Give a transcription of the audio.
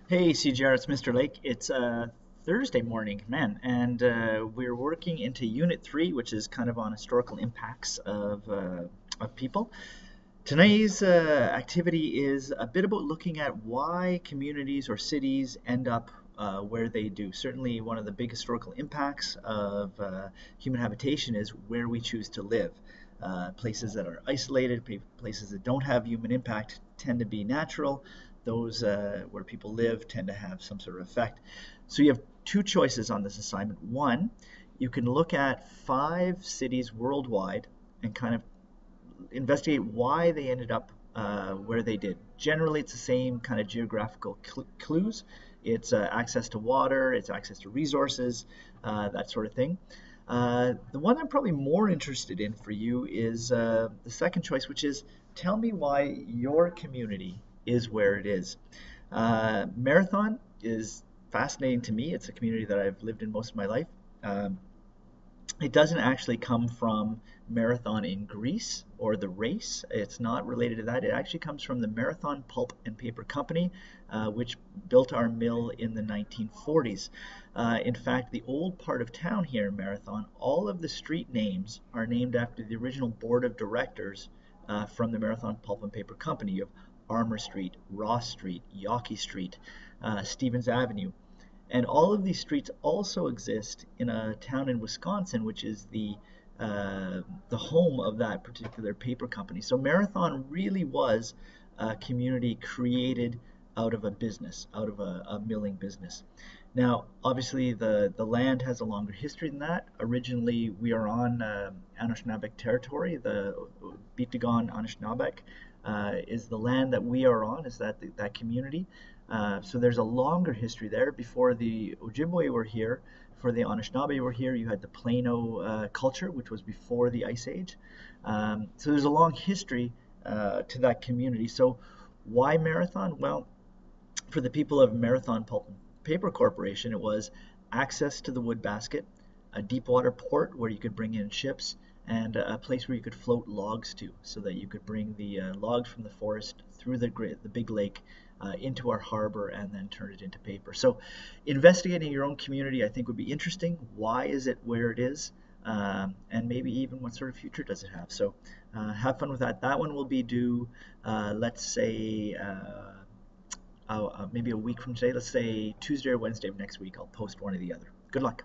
Hey CGR, it's Mr. Lake. It's Thursday morning, man, and we're working into Unit 3, which is kind of on historical impacts of people. Today's activity is a bit about looking at why communities or cities end up where they do. Certainly, one of the big historical impacts of human habitation is where we choose to live. Places that are isolated, places that don't have human impact tend to be natural. Those where people live tend to have some sort of effect. So you have two choices on this assignment. One, you can look at 5 cities worldwide and kind of investigate why they ended up where they did. Generally, it's the same kind of geographical clues. It's access to water, it's access to resources, that sort of thing. The one I'm probably more interested in for you is the second choice, which is tell me why your community is where it is. Marathon is fascinating to me. It's a community that I've lived in most of my life. It doesn't actually come from Marathon in Greece or the race. It's not related to that. It actually comes from the Marathon Pulp and Paper Company, which built our mill in the 1940s. In fact, the old part of town here in Marathon, all of the street names are named after the original board of directors from the Marathon Pulp and Paper Company. You have Armour Street, Ross Street, Yawkey Street, Stevens Avenue. And all of these streets also exist in a town in Wisconsin, which is the home of that particular paper company. So Marathon really was a community created out of a business, out of a milling business. Now, obviously, the land has a longer history than that. Originally, we are on Anishinaabe territory. The Beeptagon Anishinaabe is the land that we are on, is that community. So there's a longer history there. Before the Ojibwe were here, before the Anishinaabe were here, you had the Plano culture, which was before the Ice Age. So there's a long history to that community. So why Marathon? Well, for the people of Marathon Pulp and Paper Corporation, it was access to the wood basket, a deep water port where you could bring in ships, and a place where you could float logs to, so that you could bring the logs from the forest through the big lake into our harbor and then turn it into paper. So investigating your own community, I think, would be interesting. Why is it where it is? And maybe even what sort of future does it have? So have fun with that. That one will be due, let's say, maybe a week from today. Let's say Tuesday or Wednesday of next week. I'll post one or the other. Good luck.